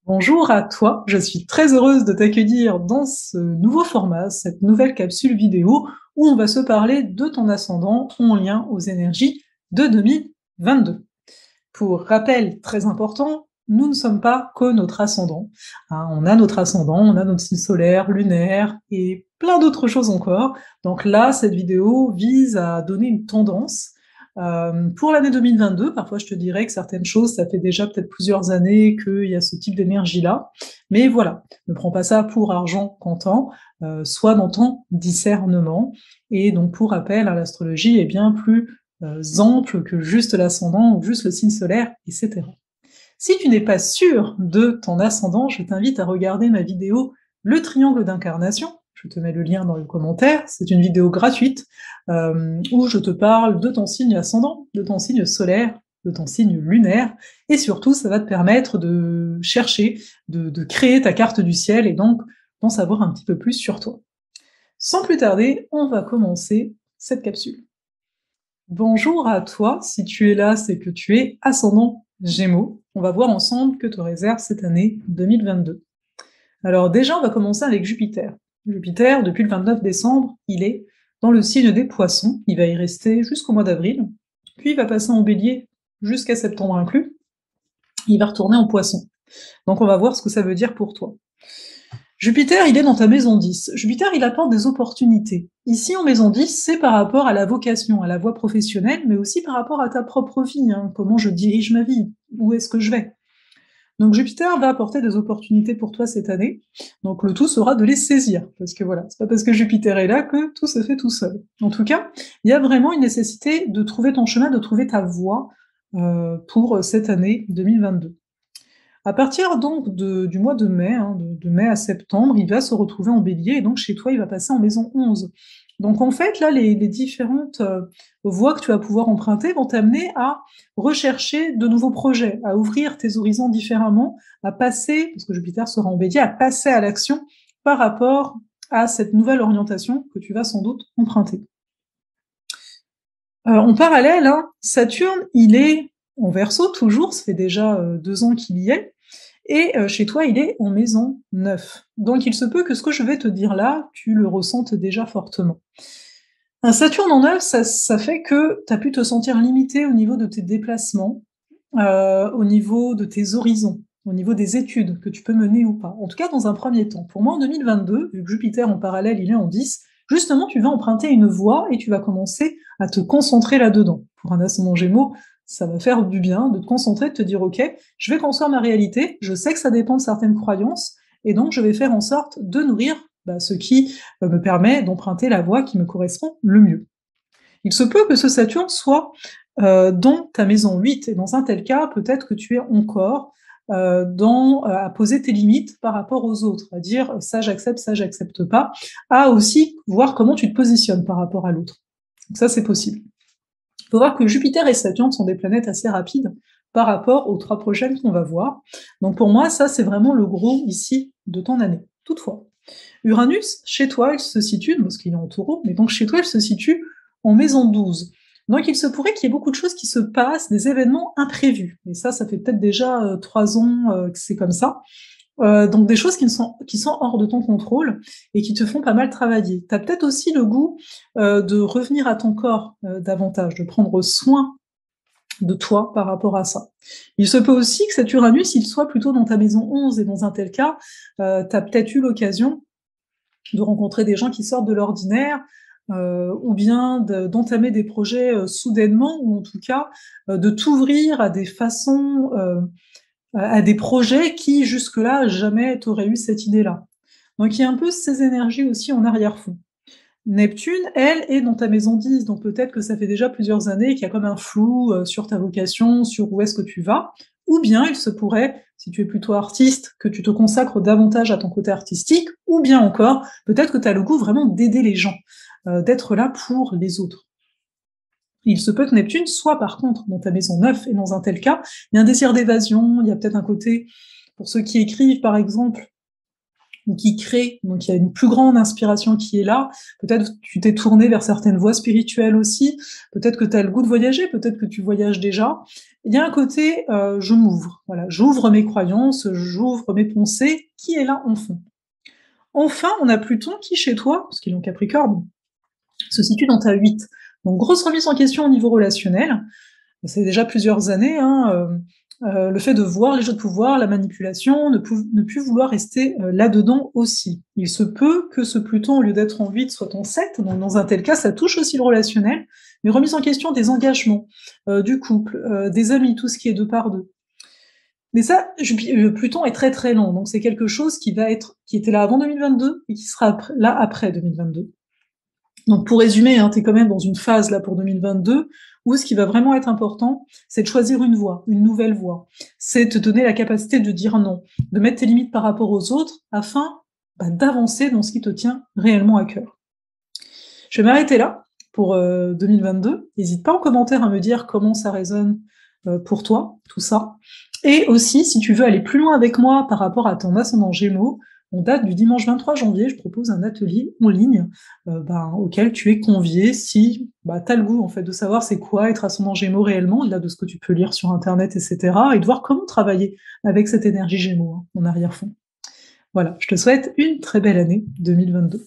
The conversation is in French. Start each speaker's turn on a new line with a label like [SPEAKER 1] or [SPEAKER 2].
[SPEAKER 1] Bonjour à toi, je suis très heureuse de t'accueillir dans ce nouveau format, cette nouvelle capsule vidéo où on va se parler de ton ascendant en lien aux énergies de 2022. Pour rappel très important, nous ne sommes pas que notre ascendant, hein. On a notre ascendant, on a notre signe solaire, lunaire et plein d'autres choses encore. Donc là, cette vidéo vise à donner une tendance pour l'année 2022. Parfois, je te dirais que certaines choses, ça fait déjà peut-être plusieurs années qu'il y a ce type d'énergie-là. Mais voilà, ne prends pas ça pour argent comptant, sois dans ton discernement. Et donc, pour rappel, hein, l'astrologie est bien plus ample que juste l'ascendant ou juste le signe solaire, etc. Si tu n'es pas sûr de ton ascendant, je t'invite à regarder ma vidéo Le triangle d'incarnation. Je te mets le lien dans le commentaire. C'est une vidéo gratuite où je te parle de ton signe ascendant, de ton signe solaire, de ton signe lunaire, et surtout, ça va te permettre de chercher, de créer ta carte du ciel et donc d'en savoir un petit peu plus sur toi. Sans plus tarder, on va commencer cette capsule. Bonjour à toi, si tu es là, c'est que tu es ascendant Gémeaux. On va voir ensemble que te réserve cette année 2022. Alors déjà, on va commencer avec Jupiter. Jupiter, depuis le 29 décembre, il est dans le signe des Poissons. Il va y rester jusqu'au mois d'avril. Puis il va passer en Bélier jusqu'à septembre inclus. Il va retourner en Poisson. Donc on va voir ce que ça veut dire pour toi. Jupiter, il est dans ta maison 10. Jupiter, il apporte des opportunités. Ici, en maison 10, c'est par rapport à la vocation, à la voie professionnelle, mais aussi par rapport à ta propre vie, hein. Comment je dirige ma vie, où est-ce que je vais. Donc Jupiter va apporter des opportunités pour toi cette année. Donc le tout sera de les saisir, parce que voilà, c'est pas parce que Jupiter est là que tout se fait tout seul. En tout cas, il y a vraiment une nécessité de trouver ton chemin, de trouver ta voie pour cette année 2022. À partir donc du mois de mai, hein, de mai à septembre, il va se retrouver en Bélier, et donc chez toi, il va passer en maison 11. Donc en fait, là, les différentes voies que tu vas pouvoir emprunter vont t'amener à rechercher de nouveaux projets, à ouvrir tes horizons différemment, à passer, parce que Jupiter sera en Bélier, à passer à l'action par rapport à cette nouvelle orientation que tu vas sans doute emprunter. En parallèle, hein, Saturne, il est en Verseau toujours, ça fait déjà 2 ans qu'il y est, et chez toi, il est en maison 9. Donc il se peut que ce que je vais te dire là, tu le ressentes déjà fortement. Un Saturne en 9, ça fait que tu as pu te sentir limité au niveau de tes déplacements, au niveau de tes horizons, au niveau des études que tu peux mener ou pas. En tout cas, dans un premier temps. Pour moi, en 2022, vu que Jupiter en parallèle, il est en 10, justement, tu vas emprunter une voie et tu vas commencer à te concentrer là-dedans. Pour un ascendant Gémeaux, ça va faire du bien de te concentrer, de te dire, ok, je vais construire ma réalité, je sais que ça dépend de certaines croyances, et donc je vais faire en sorte de nourrir ce qui me permet d'emprunter la voie qui me correspond le mieux. Il se peut que ce Saturne soit dans ta maison 8, et dans un tel cas, peut-être que tu es encore à poser tes limites par rapport aux autres, à dire ça j'accepte pas, à aussi voir comment tu te positionnes par rapport à l'autre. Donc ça, c'est possible. Il faut voir que Jupiter et Saturne sont des planètes assez rapides par rapport aux 3 prochaines qu'on va voir. Donc pour moi, ça, c'est vraiment le gros ici de ton année. Toutefois, Uranus, chez toi, il se situe, parce qu'il est en taureau, mais donc chez toi, il se situe en maison 12. Donc il se pourrait qu'il y ait beaucoup de choses qui se passent, des événements imprévus. Et ça fait peut-être déjà 3 ans que c'est comme ça. Donc des choses qui sont hors de ton contrôle et qui te font pas mal travailler. Tu as peut-être aussi le goût de revenir à ton corps davantage, de prendre soin de toi par rapport à ça. Il se peut aussi que cet Uranus, il soit plutôt dans ta maison 11, et dans un tel cas, tu as peut-être eu l'occasion de rencontrer des gens qui sortent de l'ordinaire, ou bien d'entamer des projets soudainement, ou en tout cas de t'ouvrir à des façons, à des projets qui jusque-là jamais t'auraient eu cette idée-là. Donc il y a un peu ces énergies aussi en arrière-fond. Neptune, elle, est dans ta maison 10, donc peut-être que ça fait déjà plusieurs années qu'il y a comme un flou sur ta vocation, sur où est-ce que tu vas, ou bien il se pourrait, si tu es plutôt artiste, que tu te consacres davantage à ton côté artistique, ou bien encore, peut-être que tu as le goût vraiment d'aider les gens, d'être là pour les autres. Il se peut que Neptune soit par contre dans ta maison 9, et dans un tel cas, il y a un désir d'évasion, il y a peut-être un côté, pour ceux qui écrivent par exemple, ou qui crée, donc il y a une plus grande inspiration qui est là. Peut-être tu t'es tourné vers certaines voies spirituelles aussi, peut-être que tu as le goût de voyager, peut-être que tu voyages déjà. Il y a un côté, je m'ouvre, voilà, j'ouvre mes croyances, j'ouvre mes pensées, qui est là en fond. Enfin, on a Pluton qui, chez toi, parce qu'il est en Capricorne, se situe dans ta 8. Donc grosse remise en question au niveau relationnel. C'est déjà plusieurs années, hein, le fait de voir les jeux de pouvoir, la manipulation, ne plus vouloir rester là-dedans aussi. Il se peut que ce Pluton, au lieu d'être en 8, soit en 7, donc dans un tel cas, ça touche aussi le relationnel, mais remise en question des engagements, du couple, des amis, tout ce qui est deux par deux. Mais ça, Pluton est très très lent, donc c'est quelque chose qui était là avant 2022 et qui sera là après 2022. Donc pour résumer, hein, tu es quand même dans une phase là pour 2022 où ce qui va vraiment être important, c'est de choisir une voie, une nouvelle voie. C'est te donner la capacité de dire non, de mettre tes limites par rapport aux autres afin d'avancer dans ce qui te tient réellement à cœur. Je vais m'arrêter là pour 2022. N'hésite pas en commentaire à me dire comment ça résonne pour toi, tout ça. Et aussi, si tu veux aller plus loin avec moi par rapport à ton ascendant Gémeaux, on date du dimanche 23 janvier, je propose un atelier en ligne auquel tu es convié si tu as le goût en fait de savoir c'est quoi être ascendant Gémeaux réellement, au-delà de ce que tu peux lire sur internet, etc. et de voir comment travailler avec cette énergie Gémeaux en arrière-fond. Voilà, je te souhaite une très belle année 2022.